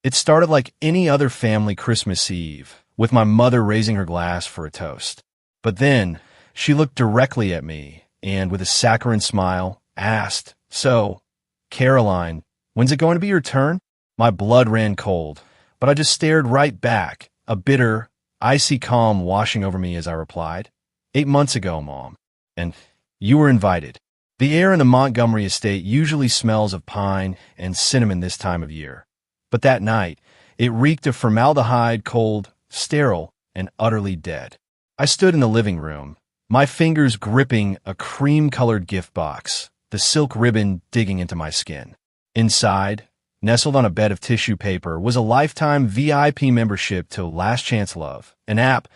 It started like any other family Christmas Eve, with my mother raising her glass for a toast. But then, she looked directly at me and, with a saccharine smile, asked, "So, Caroline, when's it going to be your turn?" My blood ran cold, but I just stared right back, a bitter, icy calm washing over me as I replied, "8 months ago, Mom. And you were invited." The air in the Montgomery estate usually smells of pine and cinnamon this time of year. But that night, it reeked of formaldehyde, cold, sterile, and utterly dead. I stood in the living room, my fingers gripping a cream-colored gift box, the silk ribbon digging into my skin. Inside, nestled on a bed of tissue paper, was a lifetime VIP membership to Last Chance Love, an app,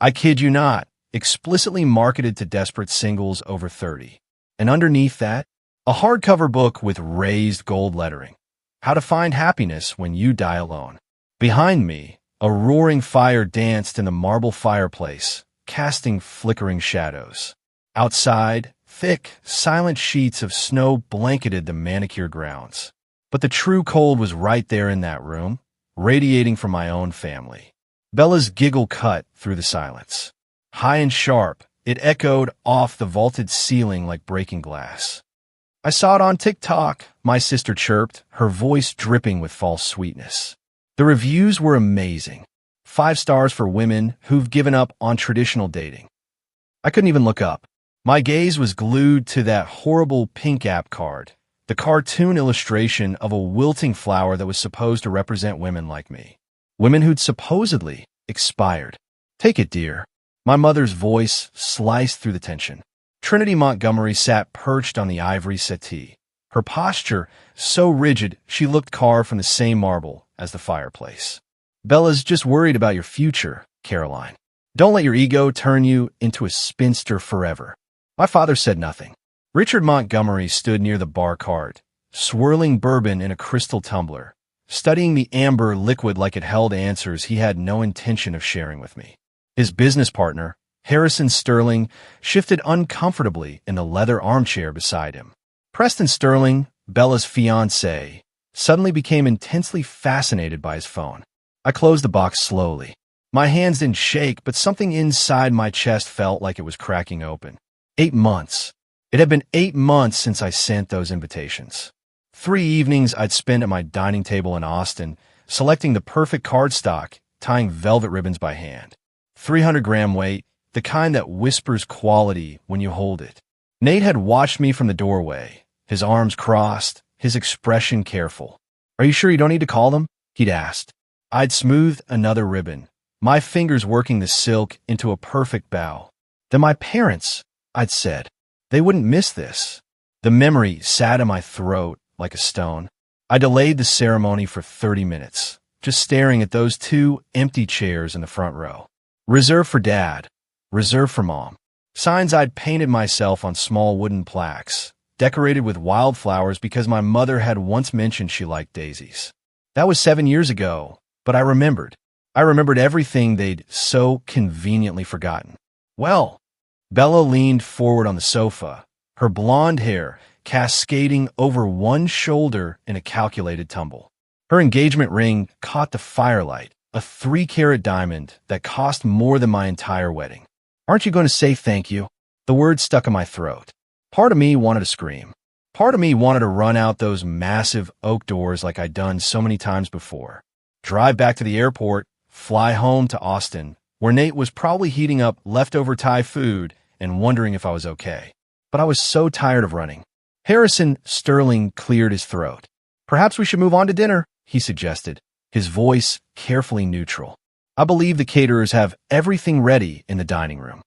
I kid you not, explicitly marketed to desperate singles over 30. And underneath that, a hardcover book with raised gold lettering. How to Find Happiness When You Die Alone. Behind me, a roaring fire danced in the marble fireplace, casting flickering shadows. Outside, thick, silent sheets of snow blanketed the manicured grounds. But the true cold was right there in that room, radiating from my own family. Bella's giggle cut through the silence. High and sharp, it echoed off the vaulted ceiling like breaking glass. "I saw it on TikTok," my sister chirped, her voice dripping with false sweetness. The reviews were amazing. 5 stars for women who've given up on traditional dating. I couldn't even look up. My gaze was glued to that horrible pink app card, the cartoon illustration of a wilting flower that was supposed to represent women like me. Women who'd supposedly expired. "Take it, dear." My mother's voice sliced through the tension. Trinity Montgomery sat perched on the ivory settee, her posture so rigid she looked carved from the same marble as the fireplace. "Bella's just worried about your future, Caroline. Don't let your ego turn you into a spinster forever." My father said nothing. Richard Montgomery stood near the bar cart, swirling bourbon in a crystal tumbler, studying the amber liquid like it held answers he had no intention of sharing with me. His business partner, Harrison Sterling, shifted uncomfortably in the leather armchair beside him. Preston Sterling, Bella's fiancé, suddenly became intensely fascinated by his phone. I closed the box slowly. My hands didn't shake, but something inside my chest felt like it was cracking open. 8 months. It had been 8 months since I sent those invitations. 3 evenings I'd spent at my dining table in Austin, selecting the perfect cardstock, tying velvet ribbons by hand. 300-gram weight, the kind that whispers quality when you hold it. Nate had watched me from the doorway, his arms crossed, his expression careful. "Are you sure you don't need to call them?" he'd asked. I'd smoothed another ribbon, my fingers working the silk into a perfect bow. "They're my parents," I'd said. "They wouldn't miss this." The memory sat in my throat like a stone. I delayed the ceremony for 30 minutes, just staring at those 2 empty chairs in the front row. Reserved for Dad, reserved for Mom. Signs I'd painted myself on small wooden plaques, decorated with wildflowers because my mother had once mentioned she liked daisies. That was 7 years ago, but I remembered. I remembered everything they'd so conveniently forgotten. "Well," Bella leaned forward on the sofa, her blonde hair cascading over one shoulder in a calculated tumble. Her engagement ring caught the firelight, a 3-carat diamond that cost more than my entire wedding. "Aren't you going to say thank you?" The words stuck in my throat. Part of me wanted to scream. Part of me wanted to run out those massive oak doors like I'd done so many times before. Drive back to the airport, fly home to Austin, where Nate was probably heating up leftover Thai food and wondering if I was okay. But I was so tired of running. Harrison Sterling cleared his throat. "Perhaps we should move on to dinner," he suggested, his voice carefully neutral. "I believe the caterers have everything ready in the dining room."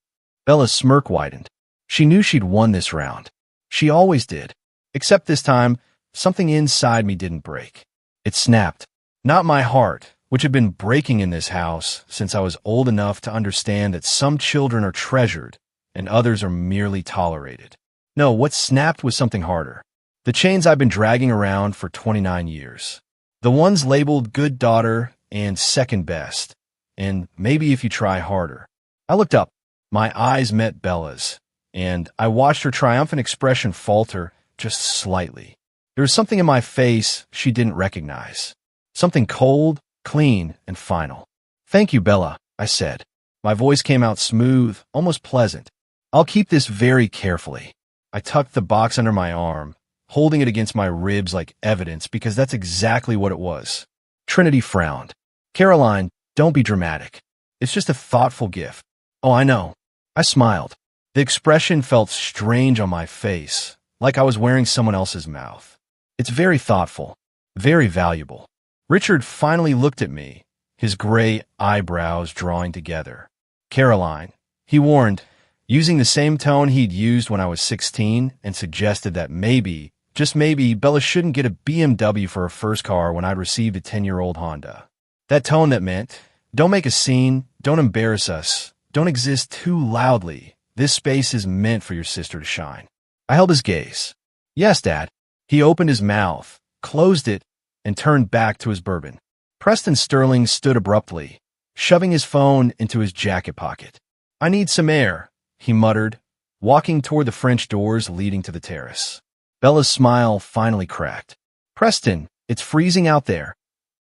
Bella's smirk widened. She knew she'd won this round. She always did. Except this time, something inside me didn't break. It snapped. Not my heart, which had been breaking in this house since I was old enough to understand that some children are treasured and others are merely tolerated. No, what snapped was something harder. The chains I've been dragging around for 29 years. The ones labeled good daughter and second best, and maybe if you try harder. I looked up. My eyes met Bella's, and I watched her triumphant expression falter just slightly. There was something in my face she didn't recognize. Something cold, clean, and final. "Thank you, Bella," I said. My voice came out smooth, almost pleasant. "I'll keep this very carefully." I tucked the box under my arm, holding it against my ribs like evidence because that's exactly what it was. Trinity frowned. "Caroline, don't be dramatic. It's just a thoughtful gift." "Oh, I know." I smiled. The expression felt strange on my face, like I was wearing someone else's mouth. "It's very thoughtful, very valuable." Richard finally looked at me, his gray eyebrows drawing together. "Caroline," he warned, using the same tone he'd used when I was 16, and suggested that maybe, just maybe, Bella shouldn't get a BMW for her first car when I'd received a 10-year-old Honda. That tone that meant, don't make a scene, don't embarrass us, don't exist too loudly. This space is meant for your sister to shine. I held his gaze. "Yes, Dad." He opened his mouth, closed it, and turned back to his bourbon. Preston Sterling stood abruptly, shoving his phone into his jacket pocket. "I need some air," he muttered, walking toward the French doors leading to the terrace. Bella's smile finally cracked. "Preston, it's freezing out there."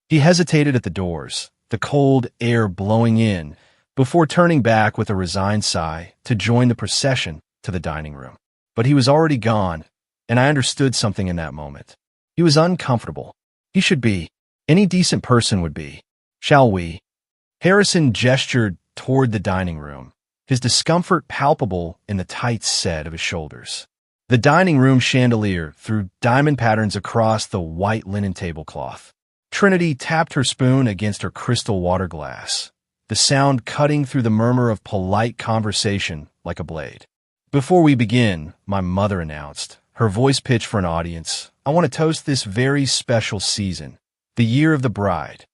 He hesitated at the doors, the cold air blowing in, before turning back with a resigned sigh to join the procession to the dining room. But he was already gone, and I understood something in that moment. He was uncomfortable. He should be. Any decent person would be. "Shall we?" Harrison gestured toward the dining room, his discomfort palpable in the tight set of his shoulders. The dining room chandelier threw diamond patterns across the white linen tablecloth. Trinity tapped her spoon against her crystal water glass, the sound cutting through the murmur of polite conversation like a blade. "Before we begin," my mother announced, her voice pitched for an audience, "I want to toast this very special season, the year of the bride."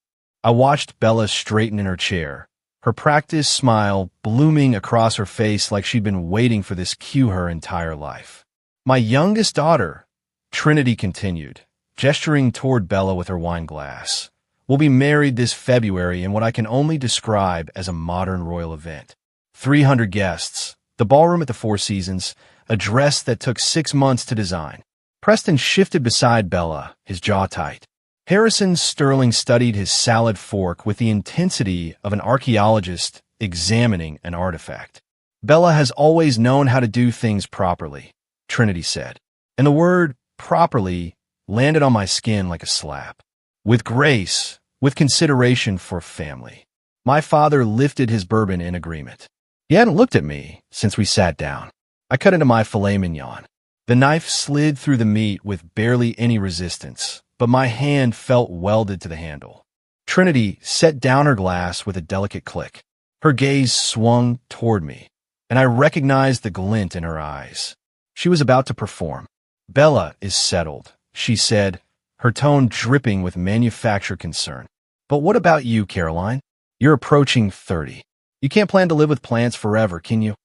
I watched Bella straighten in her chair, her practiced smile blooming across her face like she'd been waiting for this cue her entire life. "My youngest daughter," Trinity continued, gesturing toward Bella with her wine glass, "will be married this February in what I can only describe as a modern royal event. 300 guests, the ballroom at the Four Seasons, a dress that took 6 months to design." Preston shifted beside Bella, his jaw tight. Harrison Sterling studied his salad fork with the intensity of an archaeologist examining an artifact. "Bella has always known how to do things properly," Trinity said, and the word properly landed on my skin like a slap. "With grace, with consideration for family." My father lifted his bourbon in agreement. He hadn't looked at me since we sat down. I cut into my filet mignon. The knife slid through the meat with barely any resistance, but my hand felt welded to the handle. Trinity set down her glass with a delicate click. Her gaze swung toward me, and I recognized the glint in her eyes. She was about to perform. "Bella is settled," she said, her tone dripping with manufactured concern. "But what about you, Caroline? You're approaching 30. You can't plan to live with plants forever, can you?"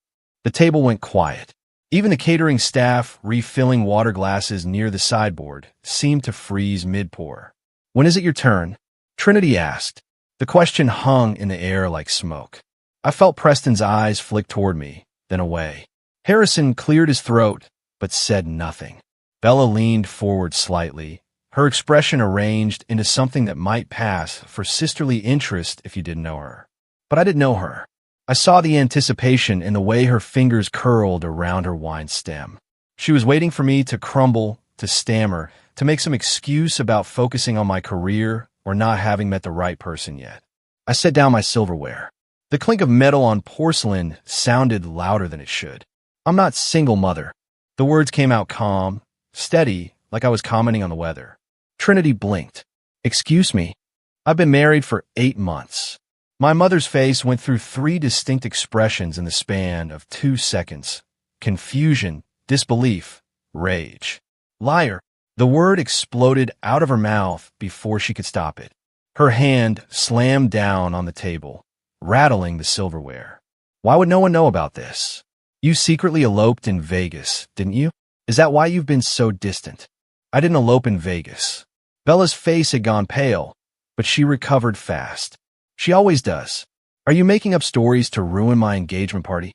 The table went quiet. Even the catering staff, refilling water glasses near the sideboard, seemed to freeze mid-pour. "When is it your turn?" Trinity asked. The question hung in the air like smoke. I felt Preston's eyes flick toward me, then away. Harrison cleared his throat, but said nothing. Bella leaned forward slightly, her expression arranged into something that might pass for sisterly interest if you didn't know her. But I didn't know her. I saw the anticipation in the way her fingers curled around her wine stem. She was waiting for me to crumble, to stammer, to make some excuse about focusing on my career or not having met the right person yet. I set down my silverware. The clink of metal on porcelain sounded louder than it should. "I'm not single, Mother." The words came out calm, steady, like I was commenting on the weather. Trinity blinked. "Excuse me. I've been married for 8 months. My mother's face went through 3 distinct expressions in the span of 2 seconds. Confusion, disbelief, rage. "Liar." The word exploded out of her mouth before she could stop it. Her hand slammed down on the table, rattling the silverware. "Why would no one know about this? You secretly eloped in Vegas, didn't you? Is that why you've been so distant?" "I didn't elope in Vegas." Bella's face had gone pale, but she recovered fast. She always does. "Are you making up stories to ruin my engagement party?"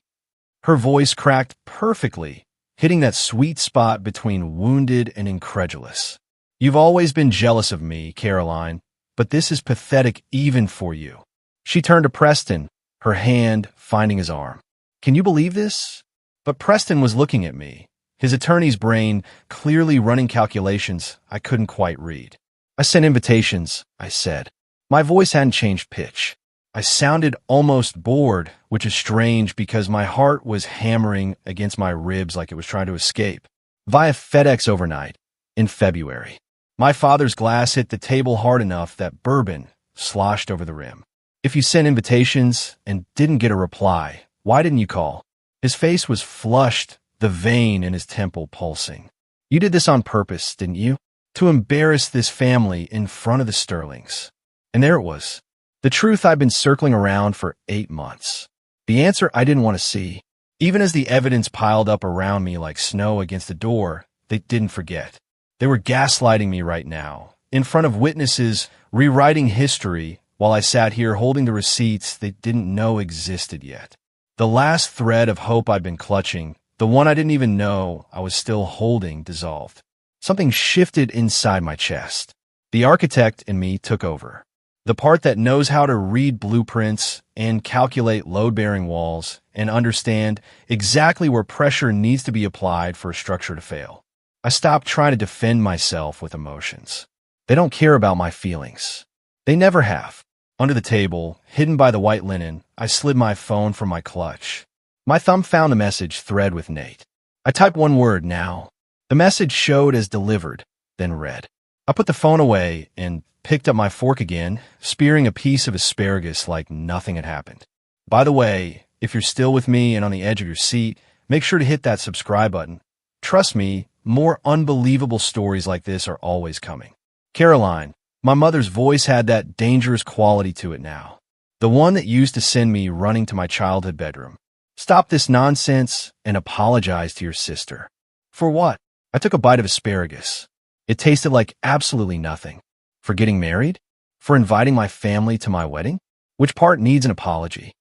Her voice cracked perfectly, hitting that sweet spot between wounded and incredulous. "You've always been jealous of me, Caroline. but this is pathetic even for you." She turned to Preston, her hand finding his arm. "Can you believe this?" But Preston was looking at me, his attorney's brain clearly running calculations I couldn't quite read. "I sent invitations," I said. My voice hadn't changed pitch. I sounded almost bored, which is strange because my heart was hammering against my ribs like it was trying to escape. "Via FedEx overnight, in February." My father's glass hit the table hard enough that bourbon sloshed over the rim. "If you sent invitations and didn't get a reply, why didn't you call?" His face was flushed, the vein in his temple pulsing. "You did this on purpose, didn't you? To embarrass this family in front of the Sterlings." And there it was. The truth I'd been circling around for 8 months. The answer I didn't want to see. Even as the evidence piled up around me like snow against the door, they didn't forget. They were gaslighting me right now, in front of witnesses, rewriting history, while I sat here holding the receipts they didn't know existed yet. The last thread of hope I'd been clutching, the one I didn't even know I was still holding, dissolved. Something shifted inside my chest. The architect in me took over. The part that knows how to read blueprints and calculate load-bearing walls and understand exactly where pressure needs to be applied for a structure to fail. I stopped trying to defend myself with emotions. They don't care about my feelings. They never have. Under the table, hidden by the white linen, I slid my phone from my clutch. My thumb found a message thread with Nate. I typed one word, "now." The message showed as delivered, then read. I put the phone away and picked up my fork again, spearing a piece of asparagus like nothing had happened. By the way, if you're still with me and on the edge of your seat, make sure to hit that subscribe button. Trust me, more unbelievable stories like this are always coming. Caroline. My mother's voice had that dangerous quality to it now. The one that used to send me running to my childhood bedroom. "Stop this nonsense and apologize to your sister." "For what?" I took a bite of asparagus. It tasted like absolutely nothing. "For getting married? For inviting my family to my wedding? Which part needs an apology?"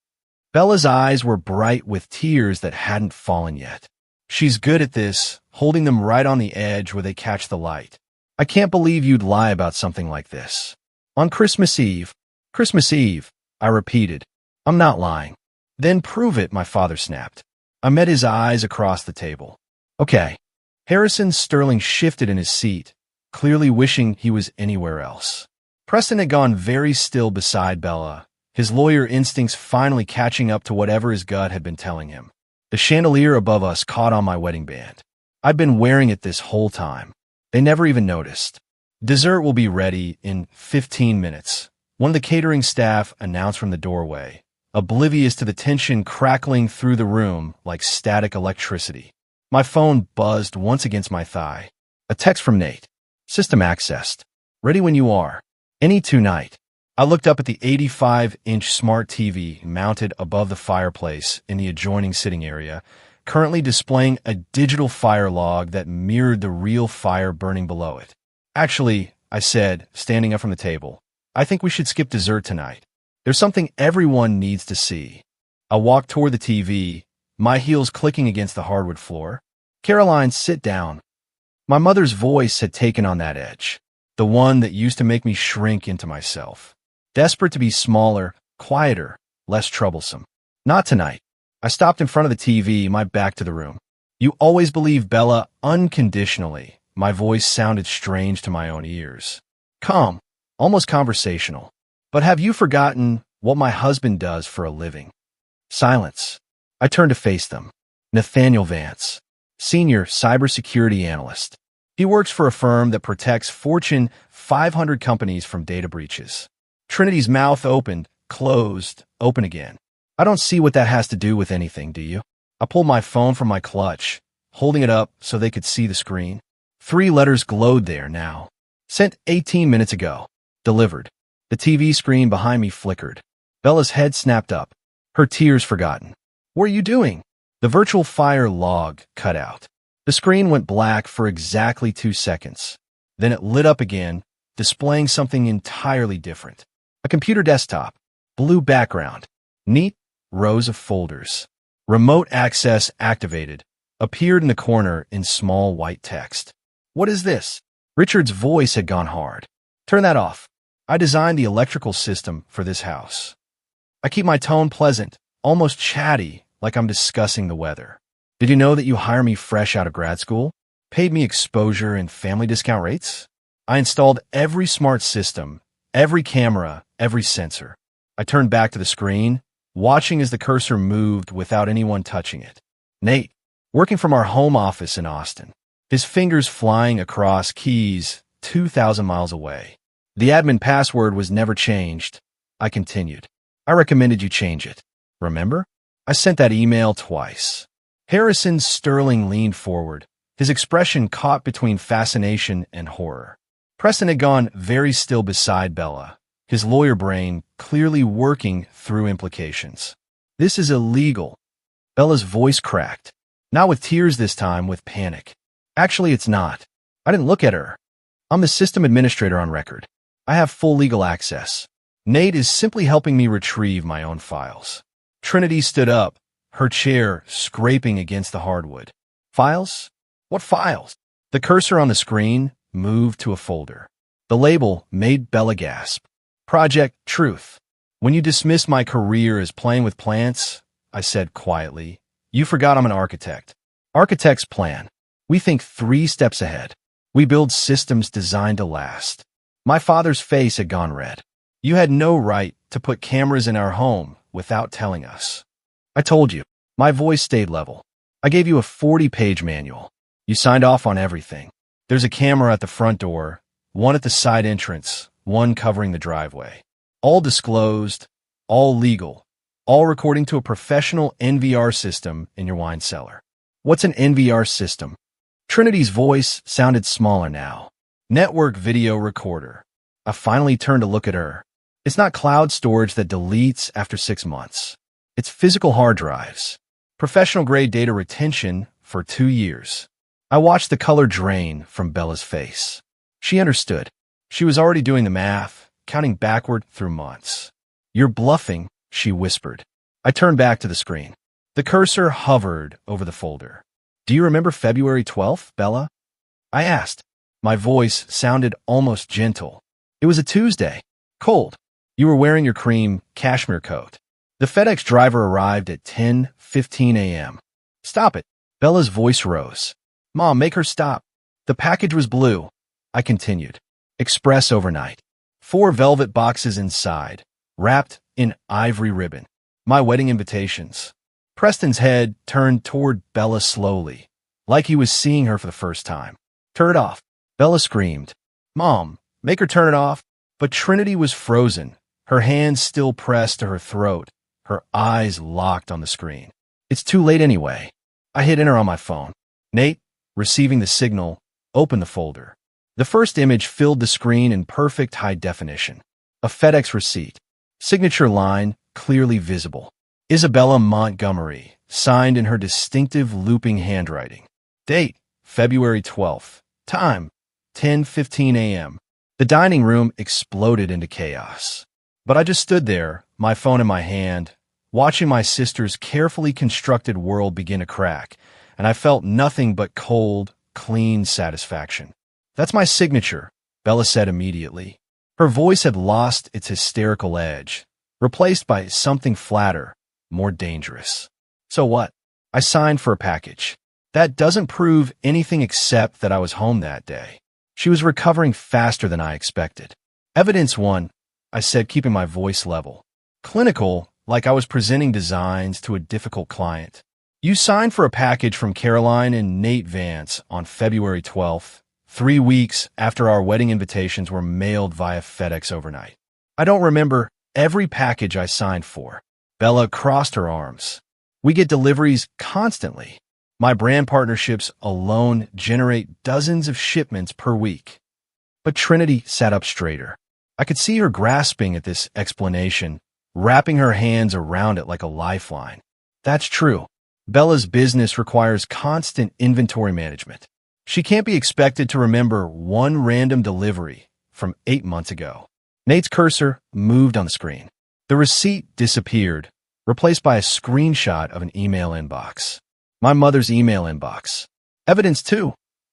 Bella's eyes were bright with tears that hadn't fallen yet. She's good at this, holding them right on the edge where they catch the light. "I can't believe you'd lie about something like this." "On Christmas Eve." "Christmas Eve," I repeated. "I'm not lying." "Then prove it," my father snapped. I met his eyes across the table. "Okay." Harrison Sterling shifted in his seat, clearly wishing he was anywhere else. Preston had gone very still beside Bella, his lawyer instincts finally catching up to whatever his gut had been telling him. The chandelier above us caught on my wedding band. I'd been wearing it this whole time. They never even noticed. "Dessert will be ready in 15 minutes, one of the catering staff announced from the doorway, oblivious to the tension crackling through the room like static electricity. My phone buzzed once against my thigh. A text from Nate. "System accessed. Ready when you are. Any tonight." I looked up at the 85-inch smart TV mounted above the fireplace in the adjoining sitting area, currently displaying a digital fire log that mirrored the real fire burning below it. "Actually," I said, standing up from the table, "I think we should skip dessert tonight. There's something everyone needs to see." I walked toward the TV, my heels clicking against the hardwood floor. "Caroline, sit down." My mother's voice had taken on that edge, the one that used to make me shrink into myself, desperate to be smaller, quieter, less troublesome. "Not tonight." I stopped in front of the TV, my back to the room. "You always believe Bella unconditionally." My voice sounded strange to my own ears. Calm, almost conversational. "But have you forgotten what my husband does for a living?" Silence. I turned to face them. Nathaniel Vance, senior cybersecurity analyst. He works for a firm that protects Fortune 500 companies from data breaches. Trinity's mouth opened, closed, open again. "I don't see what that has to do with anything, do you?" I pulled my phone from my clutch, holding it up so they could see the screen. 3 letters glowed there now. "Sent 18 minutes ago. Delivered." The TV screen behind me flickered. Bella's head snapped up, her tears forgotten. "What are you doing?" The virtual fire log cut out. The screen went black for exactly 2 seconds. Then it lit up again, displaying something entirely different. A computer desktop, blue background, neat rows of folders. "Remote access activated," appeared in the corner in small white text. "What is this?" Richard's voice had gone hard. "Turn that off." I designed the electrical system for this house. I keep my tone pleasant, almost chatty, like I'm discussing the weather. Did you know that you hire me fresh out of grad school? Paid me exposure and family discount rates? I installed every smart system, every camera, every sensor. I turned back to the screen, watching as the cursor moved without anyone touching it. Nate, working from our home office in Austin, his fingers flying across keys 2,000 miles away. The admin password was never changed. I continued. I recommended you change it. Remember? I sent that email twice. Harrison Sterling leaned forward, his expression caught between fascination and horror. Preston had gone very still beside Bella, his lawyer brain clearly working through implications. This is illegal. Bella's voice cracked, not with tears this time, with panic. Actually, it's not. I didn't look at her. I'm the system administrator on record. I have full legal access. Nate is simply helping me retrieve my own files. Trinity stood up, her chair scraping against the hardwood. Files? What files? The cursor on the screen moved to a folder. The label made Bella gasp. Project Truth. When you dismissed my career as playing with plants, I said quietly, you forgot I'm an architect. Architects plan. We think 3 steps ahead. We build systems designed to last. My father's face had gone red. You had no right to put cameras in our home without telling us. I told you. My voice stayed level. I gave you a 40-page manual. You signed off on everything. There's a camera at the front door, one at the side entrance, one covering the driveway. All disclosed, all legal, all recording to a professional NVR system in your wine cellar. What's an NVR system? Trinity's voice sounded smaller now. Network video recorder. I finally turned to look at her. It's not cloud storage that deletes after 6 months. It's physical hard drives. Professional-grade data retention for 2 years. I watched the color drain from Bella's face. She understood. She was already doing the math, counting backward through months. You're bluffing, she whispered. I turned back to the screen. The cursor hovered over the folder. Do you remember February 12th, Bella? I asked. My voice sounded almost gentle. It was a Tuesday. Cold. You were wearing your cream cashmere coat. The FedEx driver arrived at 10:15 a.m. Stop it. Bella's voice rose. Mom, make her stop. The package was blue. I continued. Express overnight. 4 velvet boxes inside, wrapped in ivory ribbon. My wedding invitations. Preston's head turned toward Bella slowly, like he was seeing her for the first time. Turn it off. Bella screamed. Mom, make her turn it off. But Trinity was frozen, her hands still pressed to her throat, her eyes locked on the screen. It's too late anyway. I hit enter on my phone. Nate, receiving the signal, opened the folder. The first image filled the screen in perfect high definition. A FedEx receipt. Signature line clearly visible. Isabella Montgomery, signed in her distinctive looping handwriting. Date, February 12th. Time, 10:15 a.m. The dining room exploded into chaos. But I just stood there, my phone in my hand, watching my sister's carefully constructed world begin to crack, and I felt nothing but cold, clean satisfaction. That's my signature, Bella said immediately. Her voice had lost its hysterical edge, replaced by something flatter, more dangerous. So what? I signed for a package. That doesn't prove anything except that I was home that day. She was recovering faster than I expected. Evidence 1, I said, keeping my voice level. Clinical, like I was presenting designs to a difficult client. You signed for a package from Caroline and Nate Vance on February 12th, 3 weeks after our wedding invitations were mailed via FedEx overnight. I don't remember every package I signed for. Bella crossed her arms. We get deliveries constantly. My brand partnerships alone generate dozens of shipments per week. But Trinity sat up straighter. I could see her grasping at this explanation, wrapping her hands around it like a lifeline. That's true. Bella's business requires constant inventory management. She can't be expected to remember one random delivery from 8 months ago. Nate's cursor moved on the screen. The receipt disappeared, replaced by a screenshot of an email inbox. My mother's email inbox. Evidence 2,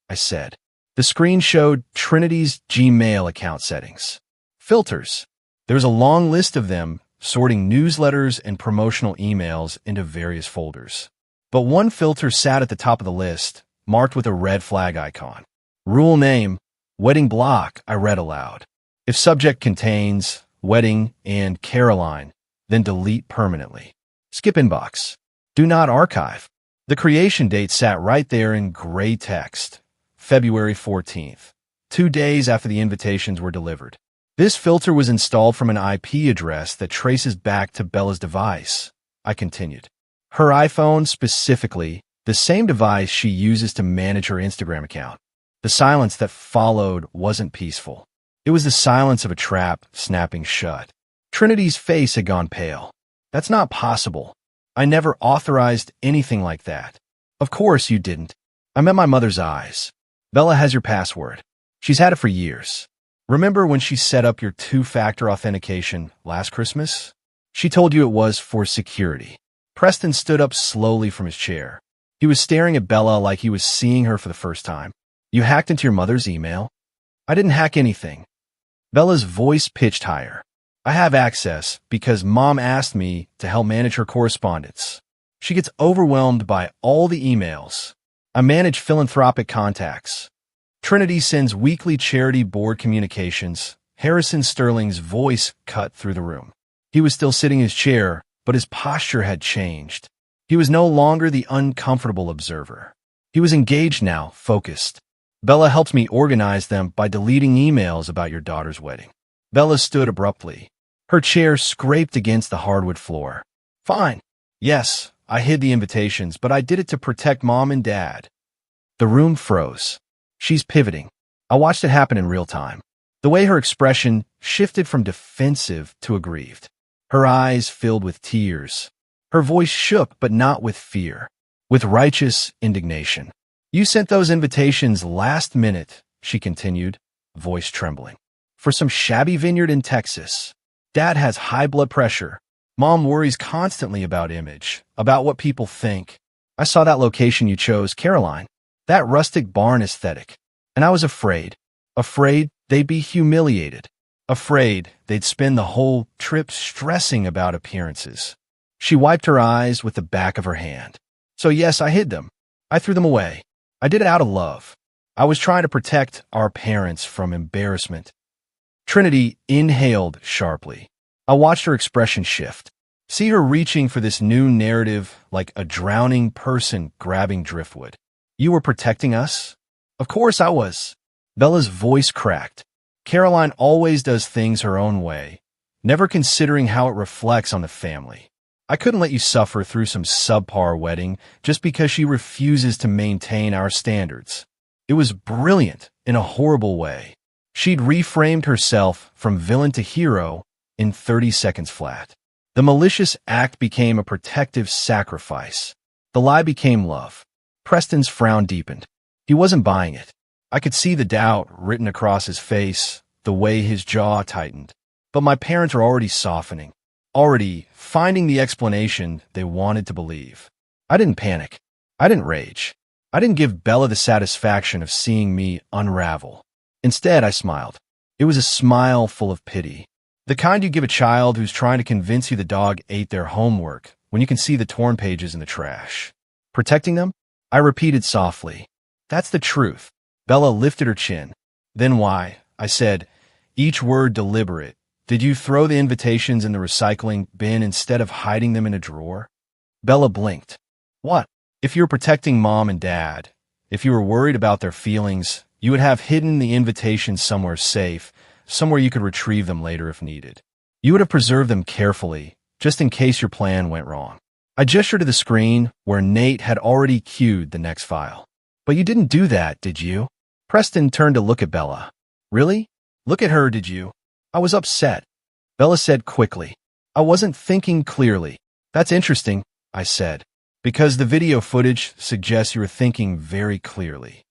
I said. The screen showed Trinity's Gmail account settings. Filters. There's a long list of them, sorting newsletters and promotional emails into various folders. But one filter sat at the top of the list, marked with a red flag icon. Rule name, wedding block, I read aloud. If subject contains wedding and Caroline, then delete permanently. Skip inbox. Do not archive. The creation date sat right there in gray text. February 14th, 2 days after the invitations were delivered. This filter was installed from an IP address that traces back to Bella's device, I continued. Her iPhone specifically, the same device she uses to manage her Instagram account. The silence that followed wasn't peaceful. It was the silence of a trap snapping shut. Trinity's face had gone pale. That's not possible. I never authorized anything like that. Of course you didn't. I met my mother's eyes. Bella has your password. She's had it for years. Remember when she set up your 2-factor authentication last Christmas? She told you it was for security. Preston stood up slowly from his chair. He was staring at Bella like he was seeing her for the first time. You hacked into your mother's email? I didn't hack anything. Bella's voice pitched higher. I have access because Mom asked me to help manage her correspondence. She gets overwhelmed by all the emails. I manage philanthropic contacts. Trinity sends weekly charity board communications. Harrison Sterling's voice cut through the room. He was still sitting in his chair, but his posture had changed. He was no longer the uncomfortable observer. He was engaged now, focused. Bella helped me organize them by deleting emails about your daughter's wedding. Bella stood abruptly. Her chair scraped against the hardwood floor. Fine. Yes, I hid the invitations, but I did it to protect Mom and Dad. The room froze. She's pivoting. I watched it happen in real time. The way her expression shifted from defensive to aggrieved. Her eyes filled with tears. Her voice shook, but not with fear. With righteous indignation. You sent those invitations last minute, she continued, voice trembling. For some shabby vineyard in Texas. Dad has high blood pressure. Mom worries constantly about image, about what people think. I saw that location you chose, Caroline. That rustic barn aesthetic. And I was afraid. Afraid they'd be humiliated. Afraid they'd spend the whole trip stressing about appearances. She wiped her eyes with the back of her hand. So yes, I hid them. I threw them away. I did it out of love. I was trying to protect our parents from embarrassment. Trinity inhaled sharply. I watched her expression shift. See her reaching for this new narrative like a drowning person grabbing driftwood. You were protecting us? Of course I was. Bella's voice cracked. Caroline always does things her own way, never considering how it reflects on the family. I couldn't let you suffer through some subpar wedding just because she refuses to maintain our standards. It was brilliant in a horrible way. She'd reframed herself from villain to hero in 30 seconds flat. The malicious act became a protective sacrifice. The lie became love. Preston's frown deepened. He wasn't buying it. I could see the doubt written across his face, the way his jaw tightened. But my parents are already softening, already finding the explanation they wanted to believe. I didn't panic. I didn't rage. I didn't give Bella the satisfaction of seeing me unravel. Instead, I smiled. It was a smile full of pity. The kind you give a child who's trying to convince you the dog ate their homework when you can see the torn pages in the trash. Protecting them? I repeated softly. That's the truth. Bella lifted her chin. Then why? I said, each word deliberate. Did you throw the invitations in the recycling bin instead of hiding them in a drawer? Bella blinked. What? If you were protecting Mom and Dad, if you were worried about their feelings, you would have hidden the invitations somewhere safe, somewhere you could retrieve them later if needed. You would have preserved them carefully, just in case your plan went wrong. I gestured to the screen where Nate had already queued the next file. But you didn't do that, did you? Preston turned to look at Bella. Really? Look at her, did you? I was upset. Bella said quickly. I wasn't thinking clearly. That's interesting, I said, because the video footage suggests you were thinking very clearly.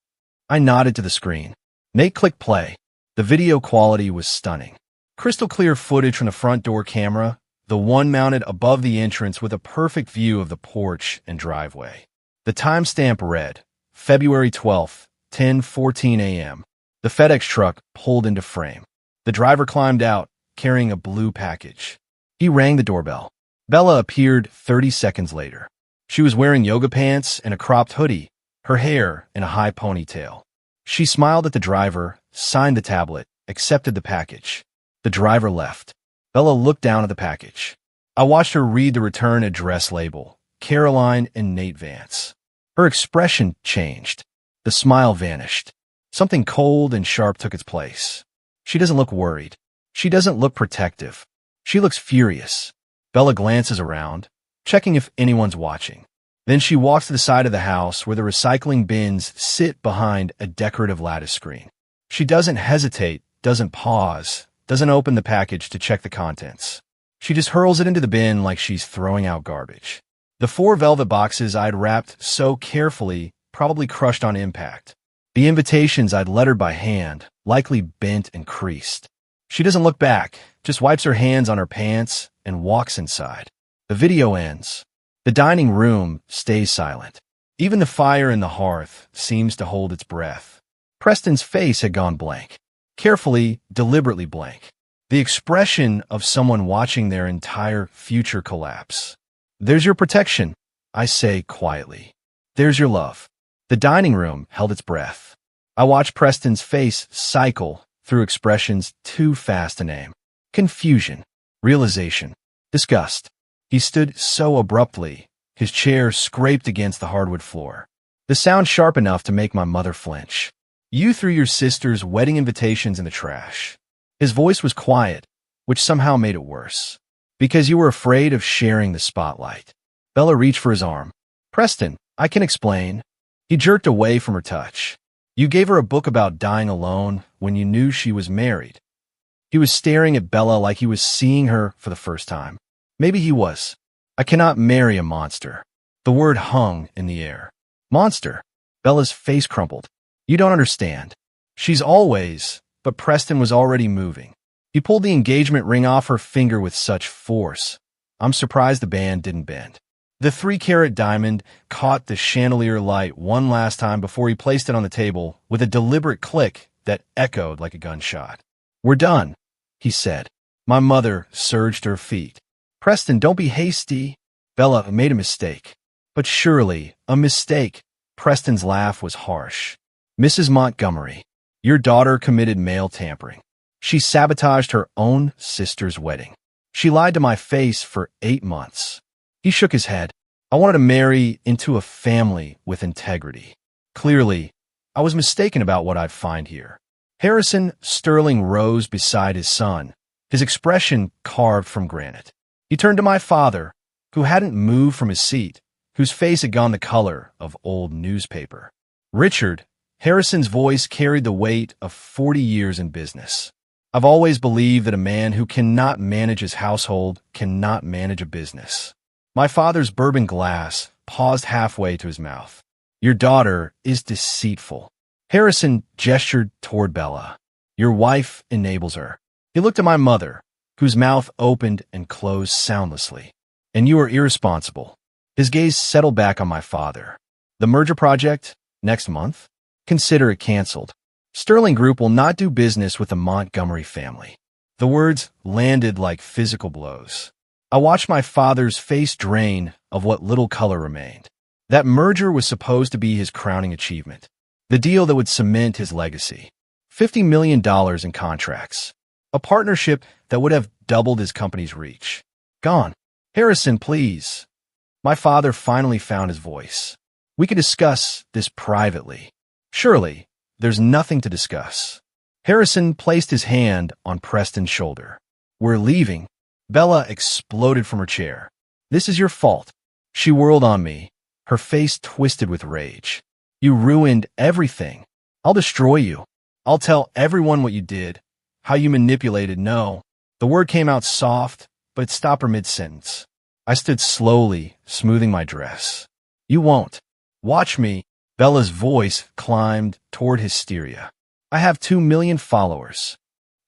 I nodded to the screen. Nate clicked play. The video quality was stunning. Crystal clear footage from the front door camera, the one mounted above the entrance with a perfect view of the porch and driveway. The timestamp read, February 12th, 10:14 a.m. The FedEx truck pulled into frame. The driver climbed out, carrying a blue package. He rang the doorbell. Bella appeared 30 seconds later. She was wearing yoga pants and a cropped hoodie, her hair in a high ponytail. She smiled at the driver, signed the tablet, accepted the package. The driver left. Bella looked down at the package. I watched her read the return address label, Caroline and Nate Vance. Her expression changed. The smile vanished. Something cold and sharp took its place. She doesn't look worried. She doesn't look protective. She looks furious. Bella glances around, checking if anyone's watching. Then she walks to the side of the house where the recycling bins sit behind a decorative lattice screen. She doesn't hesitate, doesn't pause, doesn't open the package to check the contents. She just hurls it into the bin like she's throwing out garbage. The 4 velvet boxes I'd wrapped so carefully probably crushed on impact. The invitations I'd lettered by hand, likely bent and creased. She doesn't look back, just wipes her hands on her pants and walks inside. The video ends. The dining room stays silent. Even the fire in the hearth seems to hold its breath. Preston's face had gone blank. Carefully, deliberately blank. The expression of someone watching their entire future collapse. There's your protection, I say quietly. There's your love. The dining room held its breath. I watched Preston's face cycle through expressions too fast to name. Confusion, realization, disgust. He stood so abruptly, his chair scraped against the hardwood floor. The sound sharp enough to make my mother flinch. You threw your sister's wedding invitations in the trash. His voice was quiet, which somehow made it worse. Because you were afraid of sharing the spotlight. Bella reached for his arm. Preston, I can explain. He jerked away from her touch. You gave her a book about dying alone when you knew she was married. He was staring at Bella like he was seeing her for the first time. Maybe he was. I cannot marry a monster. The word hung in the air. Monster. Bella's face crumpled. You don't understand. She's always, but Preston was already moving. He pulled the engagement ring off her finger with such force. I'm surprised the band didn't bend. The 3-carat diamond caught the chandelier light one last time before he placed it on the table with a deliberate click that echoed like a gunshot. We're done, he said. My mother surged to her feet. Preston, don't be hasty. Bella made a mistake. But surely, a mistake. Preston's laugh was harsh. Mrs. Montgomery, your daughter committed male tampering. She sabotaged her own sister's wedding. She lied to my face for 8 months. He shook his head. I wanted to marry into a family with integrity. Clearly, I was mistaken about what I'd find here. Harrison Sterling rose beside his son, his expression carved from granite. He turned to my father, who hadn't moved from his seat, whose face had gone the color of old newspaper. Richard, Harrison's voice carried the weight of 40 years in business. I've always believed that a man who cannot manage his household cannot manage a business. My father's bourbon glass paused halfway to his mouth. Your daughter is deceitful. Harrison gestured toward Bella. Your wife enables her. He looked at my mother, whose mouth opened and closed soundlessly. And you are irresponsible. His gaze settled back on my father. The merger project, next month? Consider it canceled. Sterling Group will not do business with the Montgomery family. The words landed like physical blows. I watched my father's face drain of what little color remained. That merger was supposed to be his crowning achievement. The deal that would cement his legacy. $50 million in contracts. A partnership that would have doubled his company's reach. Gone. Harrison, please. My father finally found his voice. We could discuss this privately. Surely, there's nothing to discuss. Harrison placed his hand on Preston's shoulder. We're leaving. Bella exploded from her chair. This is your fault. She whirled on me, her face twisted with rage. You ruined everything. I'll destroy you. I'll tell everyone what you did, how you manipulated. No. The word came out soft, but it stopped her mid-sentence. I stood slowly, smoothing my dress. You won't. Watch me. Bella's voice climbed toward hysteria. I have 2 million followers.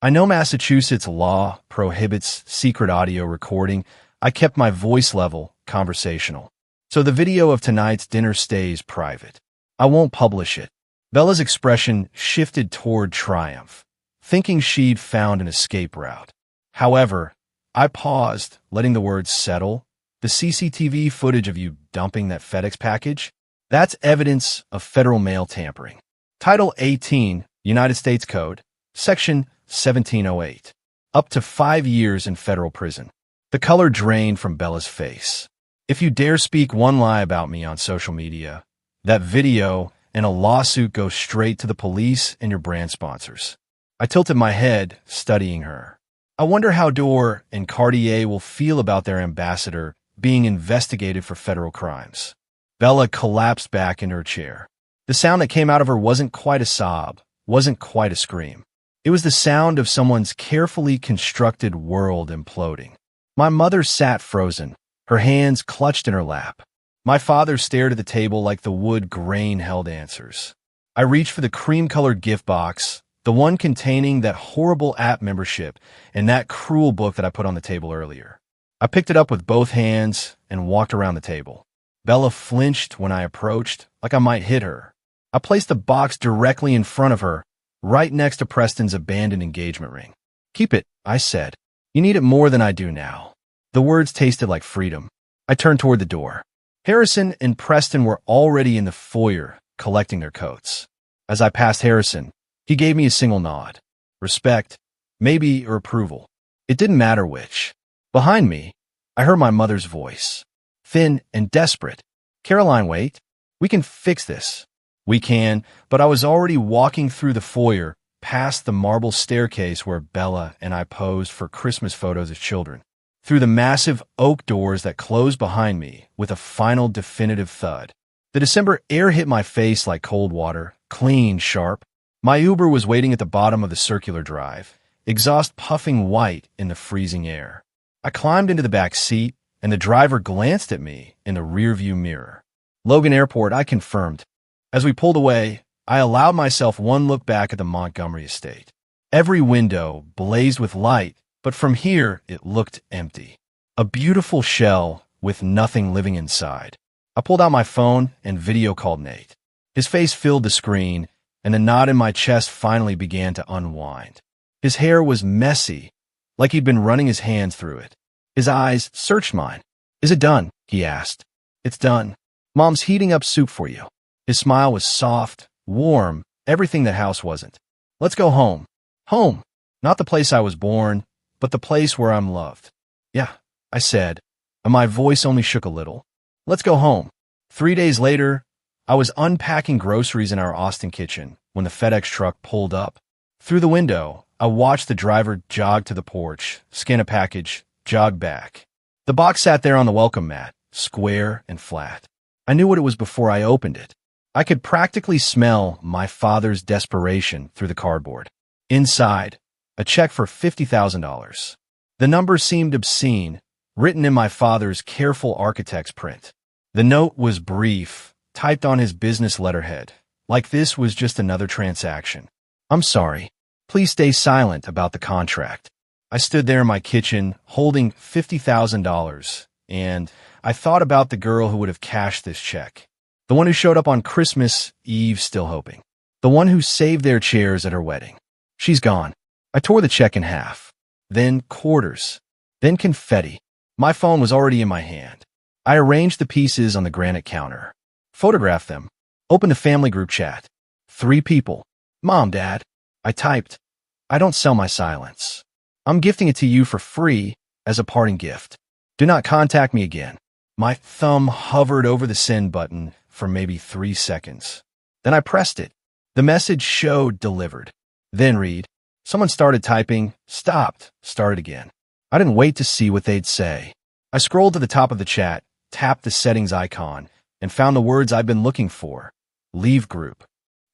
I know Massachusetts law prohibits secret audio recording. I kept my voice level conversational. So the video of tonight's dinner stays private. I won't publish it. Bella's expression shifted toward triumph. thinking she'd found an escape route. However, I paused, letting the words settle. The CCTV footage of you dumping that FedEx package? That's evidence of federal mail tampering. Title 18, United States Code, Section 1708. Up to 5 years in federal prison. The color drained from Bella's face. If you dare speak one lie about me on social media, that video and a lawsuit go straight to the police and your brand sponsors. I tilted my head, studying her. I wonder how Dior and Cartier will feel about their ambassador being investigated for federal crimes. Bella collapsed back in her chair. The sound that came out of her wasn't quite a sob, wasn't quite a scream. It was the sound of someone's carefully constructed world imploding. My mother sat frozen, her hands clutched in her lap. My father stared at the table like the wood grain held answers. I reached for the cream-colored gift box, the one containing that horrible app membership and that cruel book that I put on the table earlier. I picked it up with both hands and walked around the table. Bella flinched when I approached, like I might hit her. I placed the box directly in front of her, right next to Preston's abandoned engagement ring. "Keep it," I said. "You need it more than I do now." The words tasted like freedom. I turned toward the door. Harrison and Preston were already in the foyer, collecting their coats. As I passed Harrison, he gave me a single nod. Respect, maybe, or approval. It didn't matter which. Behind me, I heard my mother's voice. Thin and desperate. "Caroline, wait. We can fix this." "We can," but I was already walking through the foyer, past the marble staircase where Bella and I posed for Christmas photos as children, through the massive oak doors that closed behind me with a final definitive thud. The December air hit my face like cold water, clean, sharp. My Uber was waiting at the bottom of the circular drive, exhaust puffing white in the freezing air. I climbed into the back seat, and the driver glanced at me in the rearview mirror. "Logan Airport," I confirmed. As we pulled away, I allowed myself one look back at the Montgomery estate. Every window blazed with light, but from here it looked empty. A beautiful shell with nothing living inside. I pulled out my phone and video called Nate. His face filled the screen, and the knot in my chest finally began to unwind. His hair was messy, like he'd been running his hands through it. His eyes searched mine. "Is it done?" he asked. "It's done. Mom's heating up soup for you." His smile was soft, warm, everything that house wasn't. "Let's go home." Home. Not the place I was born, but the place where I'm loved. "Yeah," I said, and my voice only shook a little. "Let's go home." 3 days later, I was unpacking groceries in our Austin kitchen when the FedEx truck pulled up. Through the window, I watched the driver jog to the porch, scan a package, jog back. The box sat there on the welcome mat, square and flat. I knew what it was before I opened it. I could practically smell my father's desperation through the cardboard. Inside, a check for $50,000. The number seemed obscene, written in my father's careful architect's print. The note was brief, typed on his business letterhead, like this was just another transaction. "I'm sorry. Please stay silent about the contract." I stood there in my kitchen, holding $50,000, and I thought about the girl who would have cashed this check. The one who showed up on Christmas Eve still hoping. The one who saved their chairs at her wedding. She's gone. I tore the check in half. Then quarters. Then confetti. My phone was already in my hand. I arranged the pieces on the granite counter. Photographed them. Opened a family group chat. 3 people. "Mom, Dad." I typed. "I don't sell my silence. I'm gifting it to you for free as a parting gift. Do not contact me again." My thumb hovered over the send button for maybe 3 seconds. Then I pressed it. The message showed delivered. Then read. Someone started typing, stopped, started again. I didn't wait to see what they'd say. I scrolled to the top of the chat, tapped the settings icon, and found the words I've been looking for. Leave group.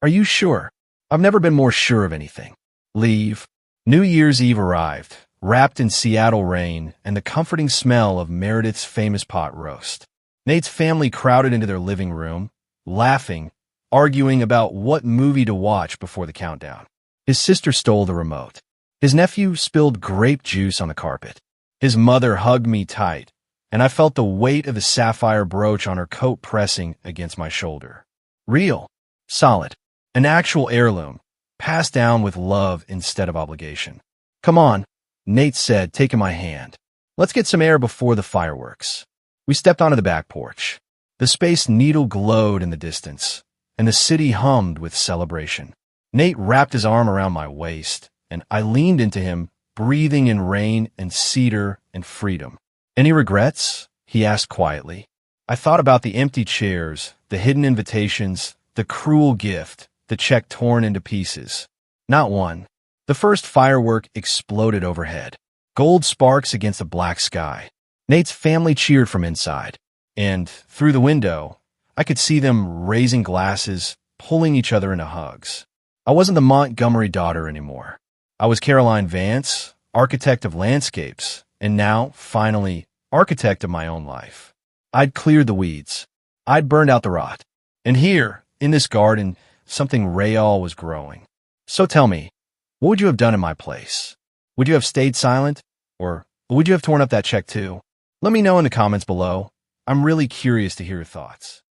Are you sure? I've never been more sure of anything. Leave. New Year's Eve arrived, wrapped in Seattle rain and the comforting smell of Meredith's famous pot roast. Nate's family crowded into their living room, laughing, arguing about what movie to watch before the countdown. His sister stole the remote. His nephew spilled grape juice on the carpet. His mother hugged me tight, and I felt the weight of the sapphire brooch on her coat pressing against my shoulder. Real. Solid. An actual heirloom, passed down with love instead of obligation. Come on, Nate said, taking my hand. Let's get some air before the fireworks. We stepped onto the back porch. The Space Needle glowed in the distance, and the city hummed with celebration. Nate wrapped his arm around my waist, and I leaned into him, breathing in rain and cedar and freedom. Any regrets? He asked quietly. I thought about the empty chairs, the hidden invitations, the cruel gift, the check torn into pieces. Not one. The first firework exploded overhead. Gold sparks against a black sky. Nate's family cheered from inside, and through the window, I could see them raising glasses, pulling each other into hugs. I wasn't the Montgomery daughter anymore. I was Caroline Vance, architect of landscapes, and now, finally, architect of my own life. I'd cleared the weeds. I'd burned out the rot. And here, in this garden, something real was growing. So tell me, what would you have done in my place? Would you have stayed silent? Or would you have torn up that check too? Let me know in the comments below. I'm really curious to hear your thoughts.